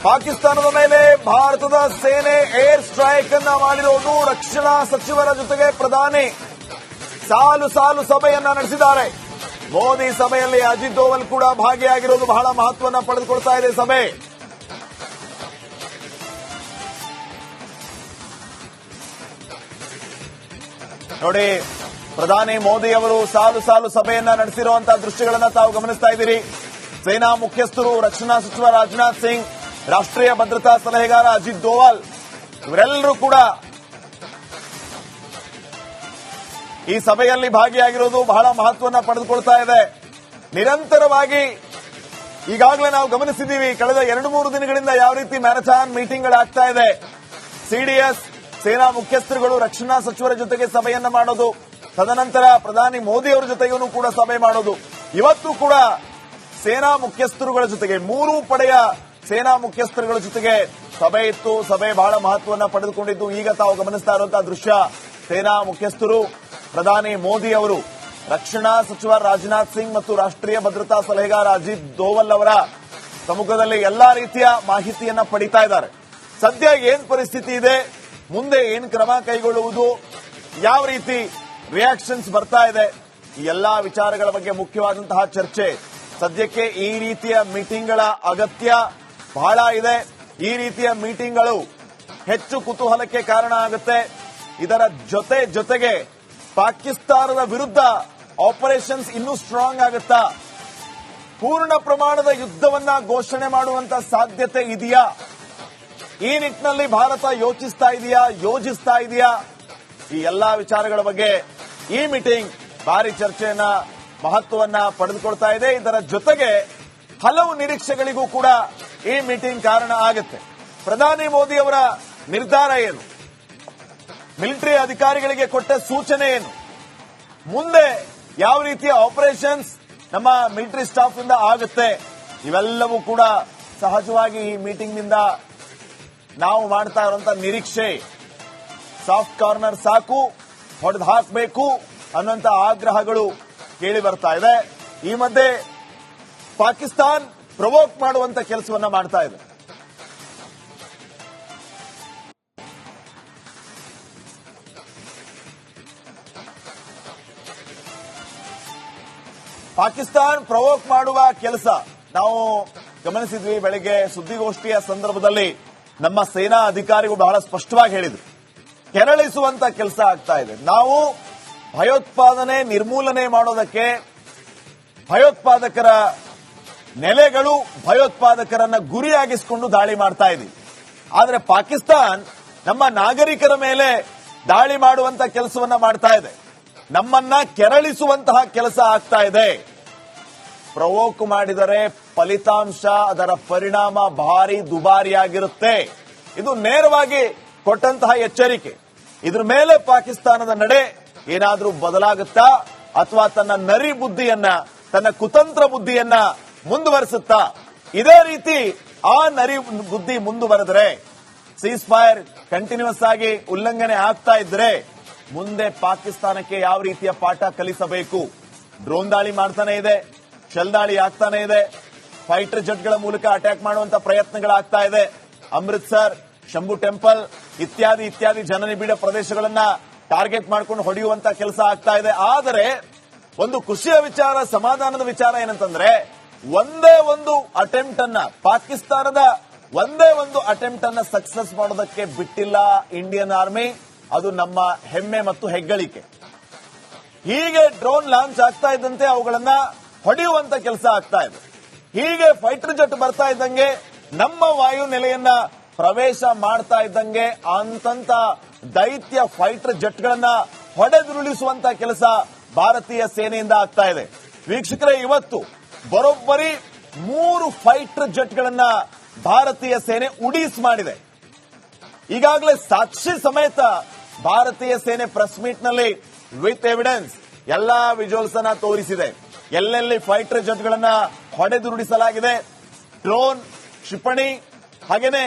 ಪಾಕಿಸ್ತಾನದ ಮೇಲೆ ಭಾರತದ ಸೇನೆ ಏರ್ ಸ್ಟ್ರೈಕ್ ಅನ್ನ ಮಾಡಿರೋದು. ರಕ್ಷಣಾ ಸಚಿವರ ಜೊತೆಗೆ ಪ್ರಧಾನಿ ಸಾಲು ಸಾಲು ಸಭೆಯನ್ನ ನಡೆಸಿದ್ದಾರೆ. ಮೋದಿ ಸಭೆಯಲ್ಲಿ ಅಜಿತ್ ದೋವಲ್ ಕೂಡ ಭಾಗಿಯಾಗಿರೋದು ಬಹಳ ಮಹತ್ವವನ್ನು ಪಡೆದುಕೊಳ್ತಾ ಇದೆ ಸಭೆ. ನೋಡಿ, ಪ್ರಧಾನಿ ಮೋದಿ ಅವರು ಸಾಲು ಸಾಲು ಸಭೆಯನ್ನ ನಡೆಸಿರುವಂತಹ ದೃಶ್ಯಗಳನ್ನ ತಾವು ಗಮನಿಸ್ತಾ ಇದ್ದೀರಿ. ಸೇನಾ ಮುಖ್ಯಸ್ಥರು, ರಕ್ಷಣಾ ಸಚಿವ ರಾಜನಾಥ್ ಸಿಂಗ್, ರಾಷ್ಟ್ರೀಯ ಭದ್ರತಾ ಸಲಹೆಗಾರ ಅಜಿತ್ ದೋವಲ್ ಇವರೆಲ್ಲರೂ ಕೂಡ ಈ ಸಭೆಯಲ್ಲಿ ಭಾಗಿಯಾಗಿರೋದು ಬಹಳ ಮಹತ್ವವನ್ನು ಪಡೆದುಕೊಳ್ತಾ ಇದೆ. ನಿರಂತರವಾಗಿ ಈಗಾಗಲೇ ನಾವು ಗಮನಿಸಿದ್ದೀವಿ, ಕಳೆದ 2-3 ದಿನಗಳಿಂದ ಯಾವ ರೀತಿ ಮ್ಯಾರಥಾನ್ ಮೀಟಿಂಗ್ಗಳಾಗ್ತಾ ಇದೆ. ಸಿಡಿಎಸ್ ಸೇನಾ ಮುಖ್ಯಸ್ಥರುಗಳು ರಕ್ಷಣಾ ಸಚಿವರ ಜೊತೆಗೆ ಸಭೆಯನ್ನ ಮಾಡೋದು, ತದನಂತರ ಪ್ರಧಾನಿ ಮೋದಿ ಅವರ ಜೊತೆಗೂ ಕೂಡ ಸಭೆ ಮಾಡೋದು. ಇವತ್ತು ಕೂಡ ಸೇನಾ ಮುಖ್ಯಸ್ಥರುಗಳ ಜೊತೆಗೆ 3 ಪಡೆಯ ಸೇನಾ ಮುಖ್ಯಸ್ಥರುಗಳ ಜೊತೆಗೆ ಸಭೆ ಇತ್ತು. ಸಭೆ ಬಹಳ ಮಹತ್ವವನ್ನು ಪಡೆದುಕೊಂಡಿದ್ದು. ಈಗ ತಾವು ಗಮನಿಸ್ತಾ ಇರುವಂತಹ ದೃಶ್ಯ, ಸೇನಾ ಮುಖ್ಯಸ್ಥರು, ಪ್ರಧಾನಿ ಮೋದಿ ಅವರು, ರಕ್ಷಣಾ ಸಚಿವ ರಾಜನಾಥ್ ಸಿಂಗ್ ಮತ್ತು ರಾಷ್ಟ್ರೀಯ ಭದ್ರತಾ ಸಲಹೆಗಾರ ಅಜಿತ್ ದೋವಲ್ ಅವರ ಸಮ್ಮುಖದಲ್ಲಿ ಎಲ್ಲಾ ರೀತಿಯ ಮಾಹಿತಿಯನ್ನ ಪಡಿತಾ ಇದ್ದಾರೆ. ಸದ್ಯ ಏನ್ ಪರಿಸ್ಥಿತಿ ಇದೆ, ಮುಂದೆ ಏನ್ ಕ್ರಮ ಕೈಗೊಳ್ಳುವುದು, ಯಾವ ರೀತಿ ರಿಯಾಕ್ಷನ್ಸ್ ಬರ್ತಾ ಇದೆ, ಈ ಎಲ್ಲಾ ವಿಚಾರಗಳ ಬಗ್ಗೆ ಮುಖ್ಯವಾದಂತಹ ಚರ್ಚೆ. ಸದ್ಯಕ್ಕೆ ಈ ರೀತಿಯ ಮೀಟಿಂಗ್ಗಳ ಅಗತ್ಯ ಬಹಳ ಇದೆ. ಈ ರೀತಿಯ ಮೀಟಿಂಗ್ಗಳು ಹೆಚ್ಚು ಕುತೂಹಲಕ್ಕೆ ಕಾರಣ ಆಗುತ್ತೆ. ಇದರ ಜೊತೆಗೆ ಪಾಕಿಸ್ತಾನದ ವಿರುದ್ಧ ಆಪರೇಷನ್ಸ್ ಇನ್ನೂ ಸ್ಟ್ರಾಂಗ್ ಆಗುತ್ತಾ, ಪೂರ್ಣ ಪ್ರಮಾಣದ ಯುದ್ಧವನ್ನ ಘೋಷಣೆ ಮಾಡುವಂತ ಸಾಧ್ಯತೆ ಇದೆಯಾ, ಈ ನಿಟ್ಟಿನಲ್ಲಿ ಭಾರತ ಯೋಜಿಸ್ತಾ ಇದೆಯಾ, ಈ ಎಲ್ಲಾ ವಿಚಾರಗಳ ಬಗ್ಗೆ ಈ ಮೀಟಿಂಗ್ ಭಾರಿ ಚರ್ಚೆಯನ್ನ, ಮಹತ್ವವನ್ನ ಪಡೆದುಕೊಳ್ತಾ ಇದೆ. ಇದರ ಜೊತೆಗೆ ಹಲವು ನಿರೀಕ್ಷೆಗಳಿಗೂ ಕೂಡ ಈ ಮೀಟಿಂಗ್ ಕಾರಣ ಆಗುತ್ತೆ. ಪ್ರಧಾನಿ ಮೋದಿ ಅವರ ನಿರ್ಧಾರ ಏನು, ಮಿಲಿಟರಿ ಅಧಿಕಾರಿಗಳಿಗೆ ಕೊಟ್ಟ ಸೂಚನೆ ಏನು, ಮುಂದೆ ಯಾವ ರೀತಿಯ ಆಪರೇಷನ್ಸ್ ನಮ್ಮ ಮಿಲಿಟರಿ ಸ್ಟಾಫ್ ಇಂದ ಆಗುತ್ತೆ, ಇವೆಲ್ಲವೂ ಕೂಡ ಸಹಜವಾಗಿ ಈ ಮೀಟಿಂಗ್ ನಿಂದ ನಾವು ಮಾಡ್ತಾ ಇರುವಂತಹ ನಿರೀಕ್ಷೆ. ಸಾಫ್ಟ್ ಕಾರ್ನರ್ ಸಾಕು, ಹೊಡೆದು ಹಾಕಬೇಕು ಅನ್ನುವಂತ ಆಗ್ರಹಗಳು ಕೇಳಿ ಬರ್ತಾ ಇದೆ. ಈ ಮಧ್ಯೆ ಪಾಕಿಸ್ತಾನ್ ಪ್ರವೋಕ್ ಮಾಡುವಂತ ಕೆಲಸವನ್ನ ಮಾಡ್ತಾ ಇದೆ. ಪಾಕಿಸ್ತಾನ್ ಪ್ರವೋಕ್ ಮಾಡುವ ಕೆಲಸ ನಾವು ಗಮನಿಸಿದ್ವಿ. ಬೆಳಗ್ಗೆ ಸುದ್ದಿಗೋಷ್ಠಿಯ ಸಂದರ್ಭದಲ್ಲಿ ನಮ್ಮ ಸೇನಾ ಅಧಿಕಾರಿಗಳು ಬಹಳ ಸ್ಪಷ್ಟವಾಗಿ ಹೇಳಿದ್ರು, ಕೆರಳಿಸುವಂತ ಕೆಲಸ ಆಗ್ತಾ ಇದೆ. ನಾವು ಭಯೋತ್ಪಾದನೆ ನಿರ್ಮೂಲನೆ ಮಾಡೋದಕ್ಕೆ, ಭಯೋತ್ಪಾದಕರ ನೆಲೆಗಳು, ಭಯೋತ್ಪಾದಕರನ್ನ ಗುರಿಯಾಗಿಸಿಕೊಂಡು ದಾಳಿ ಮಾಡ್ತಾ ಇದ್ದೀವಿ. ಆದರೆ ಪಾಕಿಸ್ತಾನ್ ನಮ್ಮ ನಾಗರಿಕರ ಮೇಲೆ ದಾಳಿ ಮಾಡುವಂತ ಕೆಲಸವನ್ನ ಮಾಡ್ತಾ ಇದೆ, ನಮ್ಮನ್ನ ಕೆರಳಿಸುವಂತಹ ಕೆಲಸ ಆಗ್ತಾ ಇದೆ. ಪ್ರವೋಕ್ ಮಾಡಿದರೆ ಫಲಿತಾಂಶ, ಅದರ ಪರಿಣಾಮ ಭಾರಿ ದುಬಾರಿಯಾಗಿರುತ್ತೆ. ಇದು ನೇರವಾಗಿ ಕೊಟ್ಟಂತಹ ಎಚ್ಚರಿಕೆ. ಇದ್ರ ಮೇಲೆ ಪಾಕಿಸ್ತಾನದ ನಡೆ ಏನಾದರೂ ಬದಲಾಗುತ್ತಾ, ಅಥವಾ ತನ್ನ ನರಿ ಬುದ್ಧಿಯನ್ನ, ತನ್ನ ಕುತಂತ್ರ ಬುದ್ಧಿಯನ್ನ ಮುಂದುವರಿಸುತ್ತಾ? ಇದೇ ರೀತಿ ಆ ನರಿ ಬುದ್ಧಿ ಮುಂದುವರೆದರೆ, ಸೀಸ್ ಫೈರ್ ಕಂಟಿನ್ಯೂಸ್ ಆಗಿ ಉಲ್ಲಂಘನೆ ಆಗ್ತಾ ಇದ್ರೆ, ಮುಂದೆ ಪಾಕಿಸ್ತಾನಕ್ಕೆ ಯಾವ ರೀತಿಯ ಪಾಠ ಕಲಿಸಬೇಕು? ಡ್ರೋನ್ ದಾಳಿ ಮಾಡ್ತಾನೆ ಇದೆ, ಶೆಲ್ ದಾಳಿ ಆಗ್ತಾನೆ ಇದೆ, ಫೈಟರ್ ಜೆಟ್ಗಳ ಮೂಲಕ ಅಟ್ಯಾಕ್ ಮಾಡುವಂತ ಪ್ರಯತ್ನಗಳಾಗ್ತಾ ಇದೆ. ಅಮೃತ್ಸರ್, ಶಂಭು ಟೆಂಪಲ್ ಇತ್ಯಾದಿ ಜನನಿಬಿಡ ಪ್ರದೇಶಗಳನ್ನ ಟಾರ್ಗೆಟ್ ಮಾಡ್ಕೊಂಡು ಹೊಡೆಯುವಂತ ಕೆಲಸ ಆಗ್ತಾ ಇದೆ. ಆದರೆ ಒಂದು ಖುಷಿಯ ವಿಚಾರ, ಸಮಾಧಾನದ ವಿಚಾರ ಏನಂತಂದ್ರೆ, ಒಂದೇ ಒಂದು ಅಟೆಂಪ್ಟ್ ಅನ್ನ, ಪಾಕಿಸ್ತಾನದ ಒಂದೇ ಒಂದು ಅಟೆಂಪ್ಟ್ ಅನ್ನ ಸಕ್ಸಸ್ ಮಾಡೋದಕ್ಕೆ ಬಿಟ್ಟಿಲ್ಲ ಇಂಡಿಯನ್ ಆರ್ಮಿ. ಅದು ನಮ್ಮ ಹೆಮ್ಮೆ ಮತ್ತು ಹೆಗ್ಗಳಿಕೆ. ಹೀಗೆ ಡ್ರೋನ್ ಲಾಂಚ್ ಆಗ್ತಾ ಇದ್ದಂತೆ ಅವುಗಳನ್ನ ಹೊಡೆಯುವಂತ ಕೆಲಸ ಆಗ್ತಾ ಇದೆ. ಹೀಗೆ ಫೈಟರ್ ಜೆಟ್ ಬರ್ತಾ ಇದ್ದಂಗೆ, ನಮ್ಮ ವಾಯು ನೆಲೆಯನ್ನ ಪ್ರವೇಶ ಮಾಡ್ತಾ ಇದ್ದಂಗೆ ಅಂತಂತ ದೈತ್ಯ ಫೈಟರ್ ಜೆಟ್ಗಳನ್ನ ಹೊಡೆದುರುಳಿಸುವಂತ ಕೆಲಸ ಭಾರತೀಯ ಸೇನೆಯಿಂದ ಆಗ್ತಾ ಇದೆ. ವೀಕ್ಷಕರೇ, ಇವತ್ತು ಬರೋಬ್ಬರಿ 3 ಫೈಟರ್ ಜೆಟ್ಗಳನ್ನ ಭಾರತೀಯ ಸೇನೆ ಉಡೀಸ್ ಮಾಡಿದೆ. ಈಗಾಗಲೇ ಸಾಕ್ಷಿ ಸಮೇತ ಭಾರತೀಯ ಸೇನೆ ಪ್ರೆಸ್ ಮೀಟ್ ನಲ್ಲಿ ವಿತ್ ಎವಿಡೆನ್ಸ್ ಎಲ್ಲಾ ವಿಜುವಲ್ಸ್ ಅನ್ನ ತೋರಿಸಿದೆ. ಎಲ್ಲೆಲ್ಲಿ ಫೈಟರ್ ಜೆಟ್ಗಳನ್ನ ಹೊಡೆದುರುಳಿಸಲಾಗಿದೆ, ಡ್ರೋನ್, ಕ್ಷಿಪಣಿ, ಹಾಗೇನೆ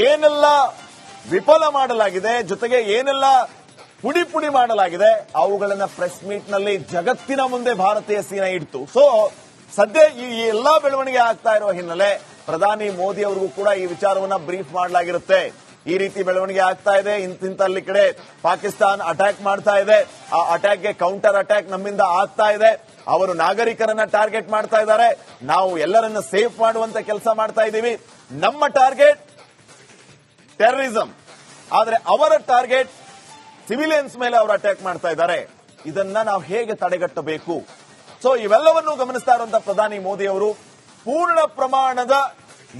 ಏನೆಲ್ಲ ವಿಫಲ ಮಾಡಲಾಗಿದೆ, ಜೊತೆಗೆ ಏನೆಲ್ಲ ಪುಡಿ ಮಾಡಲಾಗಿದೆ, ಅವುಗಳನ್ನ ಪ್ರೆಸ್ ಮೀಟ್ ನಲ್ಲಿ ಜಗತ್ತಿನ ಮುಂದೆ ಭಾರತೀಯ ಸೇನೆ ಇಡ್ತು. ಸೊ ಸದ್ಯ ಈ ಎಲ್ಲಾ ಬೆಳವಣಿಗೆ ಆಗ್ತಾ ಇರುವ ಹಿನ್ನೆಲೆ ಪ್ರಧಾನಿ ಮೋದಿ ಅವರಿಗೂ ಕೂಡ ಈ ವಿಚಾರವನ್ನ ಬ್ರೀಫ್ ಮಾಡಲಾಗಿರುತ್ತೆ. ಈ ರೀತಿ ಬೆಳವಣಿಗೆ ಆಗ್ತಾ ಇದೆ, ಇಂತಿಂತಲ್ಲಿ ಕಡೆ ಪಾಕಿಸ್ತಾನ ಅಟ್ಯಾಕ್ ಮಾಡ್ತಾ ಇದೆ, ಆ ಅಟ್ಯಾಕ್ಗೆ ಕೌಂಟರ್ ಅಟ್ಯಾಕ್ ನಮ್ಮಿಂದ ಆಗ್ತಾ ಇದೆ, ಅವರು ನಾಗರಿಕರನ್ನ ಟಾರ್ಗೆಟ್ ಮಾಡ್ತಾ ಇದ್ದಾರೆ, ನಾವು ಎಲ್ಲರನ್ನ ಸೇಫ್ ಮಾಡುವಂತ ಕೆಲಸ ಮಾಡ್ತಾ ಇದ್ದೀವಿ, ನಮ್ಮ ಟಾರ್ಗೆಟ್ ಟೆರರಿಸಂ, ಆದ್ರೆ ಅವರ ಟಾರ್ಗೆಟ್ ಸಿವಿಲಿಯನ್ಸ್ ಮೇಲೆ ಅವರು ಅಟ್ಯಾಕ್ ಮಾಡ್ತಾ ಇದ್ದಾರೆ. ಇದನ್ನ ನಾವು ಹೇಗೆ ತಡೆಗಟ್ಟಬೇಕು? ಸೊ ಇವೆಲ್ಲವನ್ನೂ ಗಮನಿಸ್ತಾ ಇರುವಂತಹ ಪ್ರಧಾನಿ ಮೋದಿ ಅವರು ಪೂರ್ಣ ಪ್ರಮಾಣದ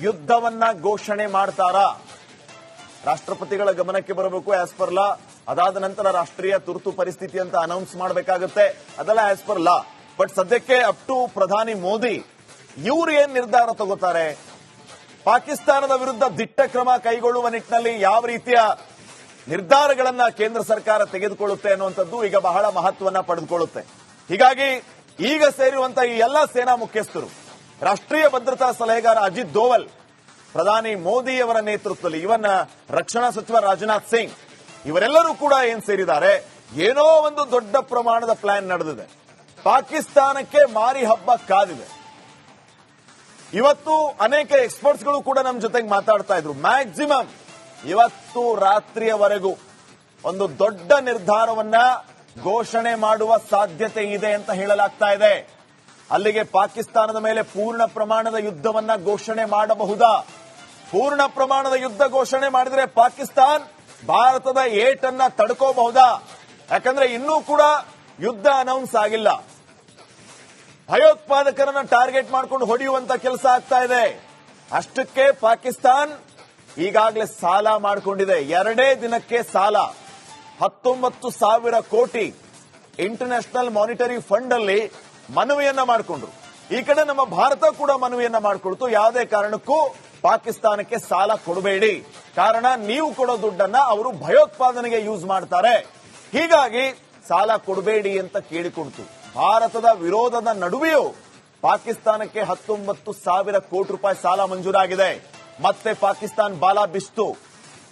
ಯುದ್ಧವನ್ನ ಘೋಷಣೆ ಮಾಡ್ತಾರಾ? ರಾಷ್ಟ್ರಪತಿಗಳ ಗಮನಕ್ಕೆ ಬರಬೇಕು ಆಸ್ ಪರ್ ಲಾ. ಅದಾದ ನಂತರ ರಾಷ್ಟ್ರೀಯ ತುರ್ತು ಪರಿಸ್ಥಿತಿ ಅಂತ ಅನೌನ್ಸ್ ಮಾಡಬೇಕಾಗುತ್ತೆ, ಅದೆಲ್ಲ ಆಸ್ ಪರ್ ಲಾ. ಬಟ್ ಸದ್ಯಕ್ಕೆ ಅಪ್ ಟು ಪ್ರಧಾನಿ ಮೋದಿ ಇವರು ಏನ್ ನಿರ್ಧಾರ ತಗೋತಾರೆ, ಪಾಕಿಸ್ತಾನದ ವಿರುದ್ಧ ದಿಟ್ಟ ಕ್ರಮ ಕೈಗೊಳ್ಳುವ ನಿಟ್ಟಿನಲ್ಲಿ ಯಾವ ರೀತಿಯ ನಿರ್ಧಾರಗಳನ್ನ ಕೇಂದ್ರ ಸರ್ಕಾರ ತೆಗೆದುಕೊಳ್ಳುತ್ತೆ ಅನ್ನುವಂಥದ್ದು ಈಗ ಬಹಳ ಮಹತ್ವವನ್ನ ಪಡೆದುಕೊಳ್ಳುತ್ತೆ. ಹೀಗಾಗಿ ಈಗ ಸೇರಿರುವಂತಹ ಈ ಎಲ್ಲಾ ಸೇನಾ ಮುಖ್ಯಸ್ಥರು, ರಾಷ್ಟ್ರೀಯ ಭದ್ರತಾ ಸಲಹೆಗಾರ ಅಜಿತ್ ದೋವಲ್, ಪ್ರಧಾನಿ ಮೋದಿ ಅವರ ನೇತೃತ್ವದಲ್ಲಿ, ಇವನ್ ರಕ್ಷಣಾ ಸಚಿವ ರಾಜನಾಥ್ ಸಿಂಗ್, ಇವರೆಲ್ಲರೂ ಕೂಡ ಏನ್ ಸೇರಿದ್ದಾರೆ, ಏನೋ ಒಂದು ದೊಡ್ಡ ಪ್ರಮಾಣದ ಪ್ಲಾನ್ ನಡೆದಿದೆ. ಪಾಕಿಸ್ತಾನಕ್ಕೆ ಮಾರಿ ಹಬ್ಬ ಕಾದಿದೆ. ಇವತ್ತು ಅನೇಕ ಎಕ್ಸ್ಪರ್ಟ್ಸ್ಗಳು ಕೂಡ ನಮ್ಮ ಜೊತೆಗೆ ಮಾತಾಡ್ತಾ ಇದ್ರು. ಮ್ಯಾಕ್ಸಿಮಮ್ ಇವತ್ತು ರಾತ್ರಿಯವರೆಗೂ ಒಂದು ದೊಡ್ಡ ನಿರ್ಧಾರವನ್ನ ಘೋಷಣೆ ಮಾಡುವ ಸಾಧ್ಯತೆ ಇದೆ ಅಂತ ಹೇಳಲಾಗ್ತಾ ಇದೆ. ಅಲ್ಲಿಗೆ ಪಾಕಿಸ್ತಾನದ ಮೇಲೆ ಪೂರ್ಣ ಪ್ರಮಾಣದ ಯುದ್ಧವನ್ನ ಘೋಷಣೆ ಮಾಡಬಹುದಾ? ಪೂರ್ಣ ಪ್ರಮಾಣದ ಯುದ್ಧ ಘೋಷಣೆ ಮಾಡಿದ್ರೆ ಪಾಕಿಸ್ತಾನ್ ಭಾರತದ ಏಟನ್ನ ತಡ್ಕೋಬಹುದಾ? ಯಾಕಂದ್ರೆ ಇನ್ನೂ ಕೂಡ ಯುದ್ಧ ಅನೌನ್ಸ್ ಆಗಿಲ್ಲ. ಭಯೋತ್ಪಾದಕರನ್ನ ಟಾರ್ಗೆಟ್ ಮಾಡಿಕೊಂಡು ಹೊಡೆಯುವಂತ ಕೆಲಸ ಆಗ್ತಾ ಇದೆ. ಅಷ್ಟಕ್ಕೆ ಪಾಕಿಸ್ತಾನ್ ಈಗಾಗಲೇ ಸಾಲ ಮಾಡಿಕೊಂಡಿದೆ. 2 ದಿನಕ್ಕೆ ಸಾಲ 19,000 ಕೋಟಿ ಇಂಟರ್ನ್ಯಾಷನಲ್ ಮಾನಿಟರಿ ಫಂಡ್ ಅಲ್ಲಿ ಮನವಿಯನ್ನ ಮಾಡಿಕೊಂಡ್ರು. ಈ ಕಡೆ ನಮ್ಮ ಭಾರತ ಕೂಡ ಮನವಿಯನ್ನ ಮಾಡಿಕೊಳ್ತು, ಯಾವುದೇ ಕಾರಣಕ್ಕೂ ಪಾಕಿಸ್ತಾನಕ್ಕೆ ಸಾಲ ಕೊಡಬೇಡಿ, ಕಾರಣ ನೀವು ಕೊಡೋ ದುಡ್ಡನ್ನ ಅವರು ಭಯೋತ್ಪಾದನೆಗೆ ಯೂಸ್ ಮಾಡ್ತಾರೆ, ಹೀಗಾಗಿ ಸಾಲ ಕೊಡಬೇಡಿ ಅಂತ ಕೇಳಿಕೊಡ್ತು. ಭಾರತದ ವಿರೋಧದ ನಡುವೆಯೂ ಪಾಕಿಸ್ತಾನಕ್ಕೆ 19,000 ಕೋಟಿ ರೂಪಾಯಿ ಸಾಲ ಮಂಜೂರಾಗಿದೆ. ಮತ್ತೆ ಪಾಕಿಸ್ತಾನ್ ಬಾಲ ಬಿಸ್ತು,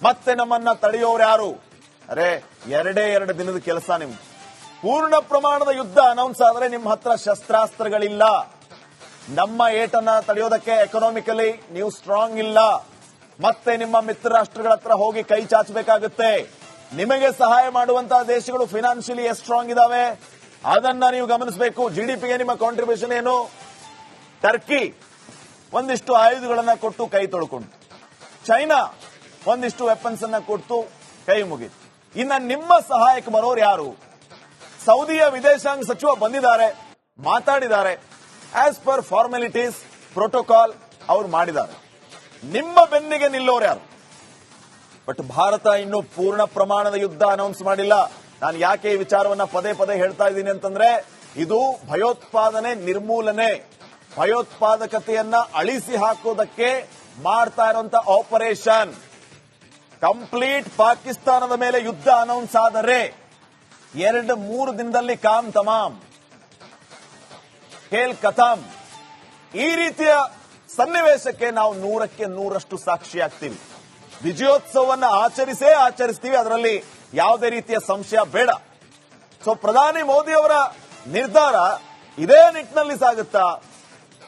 ಮತ್ತೆ ನಮ್ಮನ್ನ ತಡೆಯೋರು ಯಾರು? ಅರೆ 2 ದಿನದ ಕೆಲಸ ನಿಮ್ದು. ಪೂರ್ಣ ಪ್ರಮಾಣದ ಯುದ್ಧ ಅನೌನ್ಸ್ ಆದ್ರೆ ನಿಮ್ಮ ಹತ್ರ ಶಸ್ತ್ರಾಸ್ತ್ರಗಳಿಲ್ಲ, ನಮ್ಮ ಏಟನ್ನ ತಡೆಯೋದಕ್ಕೆ ಎಕನಾಮಿಕಲಿ ನೀವು ಸ್ಟ್ರಾಂಗ್ ಇಲ್ಲ, ಮತ್ತೆ ನಿಮ್ಮ ಮಿತ್ರ ರಾಷ್ಟ್ರಗಳ ಹತ್ರ ಹೋಗಿ ಕೈ ಚಾಚಬೇಕಾಗುತ್ತೆ. ನಿಮಗೆ ಸಹಾಯ ಮಾಡುವಂತಹ ದೇಶಗಳು ಫಿನಾನ್ಷಿಯಲಿ ಎಷ್ಟು ಸ್ಟ್ರಾಂಗ್ ಇದಾವೆ ಅದನ್ನ ನೀವು ಗಮನಿಸಬೇಕು. ಜಿಡಿಪಿಗೆ ನಿಮ್ಮ ಕಾಂಟ್ರಿಬ್ಯೂಷನ್ ಏನು? ಟರ್ಕಿ ಒಂದಿಷ್ಟು ಆಯುಧಗಳನ್ನ ಕೊಟ್ಟು ಕೈ ತೊಳ್ಕೊಂಡು, ಚೈನಾ ಒಂದಿಷ್ಟು ವೆಪನ್ಸ್ ಅನ್ನ ಕೊಟ್ಟು ಕೈ ಮುಗಿತು. ಇನ್ನ ನಿಮ್ಮ ಸಹಾಯಕ್ಕೆ ಬರೋರು ಯಾರು? ಸೌದಿಯ ವಿದೇಶಾಂಗ ಸಚಿವ ಬಂದಿದ್ದಾರೆ, ಮಾತಾಡಿದ್ದಾರೆ, ಆಸ್ ಪರ್ ಫಾರ್ಮಾಲಿಟೀಸ್ ಪ್ರೋಟೋಕಾಲ್ ಅವರು ಮಾಡಿದ್ದಾರೆ. ನಿಮ್ಮ ಬೆನ್ನಿಗೆ ನಿಲ್ಲೋರು ಯಾರು? ಬಟ್ ಭಾರತ ಇನ್ನೂ ಪೂರ್ಣ ಪ್ರಮಾಣದ ಯುದ್ಧ ಅನೌನ್ಸ್ ಮಾಡಿಲ್ಲ. ನಾನು ಯಾಕೆ ಈ ವಿಚಾರವನ್ನ ಪದೇ ಪದೇ ಹೇಳ್ತಾ ಇದ್ದೀನಿ ಅಂತಂದ್ರೆ, ಇದು ಭಯೋತ್ಪಾದನೆ ನಿರ್ಮೂಲನೆ, ಭಯೋತ್ಪಾದಕತೆಯನ್ನ ಅಳಿಸಿ ಹಾಕೋದಕ್ಕೆ ಮಾಡ್ತಾ ಇರುವಂತ ಆಪರೇಷನ್. ಕಂಪ್ಲೀಟ್ ಪಾಕಿಸ್ತಾನದ ಮೇಲೆ ಯುದ್ಧ ಅನೌನ್ಸ್ ಆದರೆ 2-3 ದಿನದಲ್ಲಿ ಕಾಮ್ ತಮಾಮ್, ಖೇಲ್ ಖತಮ್. ಈ ರೀತಿಯ ಸನ್ನಿವೇಶಕ್ಕೆ ನಾವು 100ಕ್ಕೆ 100ರಷ್ಟು ಸಾಕ್ಷಿಯಾಗ್ತೀವಿ. ವಿಜಯೋತ್ಸವವನ್ನು ಆಚರಿಸ್ತೀವಿ, ಅದರಲ್ಲಿ ಯಾವುದೇ ರೀತಿಯ ಸಂಶಯ ಬೇಡ. ಸೊ ಪ್ರಧಾನಿ ಮೋದಿ ಅವರ ನಿರ್ಧಾರ ಇದೇ ನಿಟ್ಟಿನಲ್ಲಿ ಸಾಗುತ್ತಾ?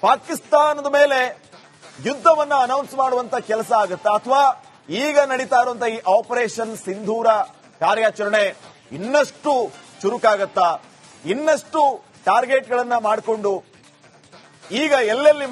ಪಾಕಿಸ್ತಾನದ ಮೇಲೆ ಯುದ್ಧವನ್ನ ಅನೌನ್ಸ್ ಮಾಡುವಂತ ಕೆಲಸ ಆಗುತ್ತಾ, ಅಥವಾ ಈಗ ನಡೀತಾ ಇರುವಂತಹ ಈ ಆಪರೇಷನ್ ಸಿಂಧೂರ ಕಾರ್ಯಾಚರಣೆ ಇನ್ನಷ್ಟು ಚುರುಕಾಗತ್ತಾ? ಇನ್ನಷ್ಟು ಟಾರ್ಗೆಟ್ಗಳನ್ನ ಮಾಡಿಕೊಂಡು ಈಗ ಎಲ್ಲೆಲ್ಲಿ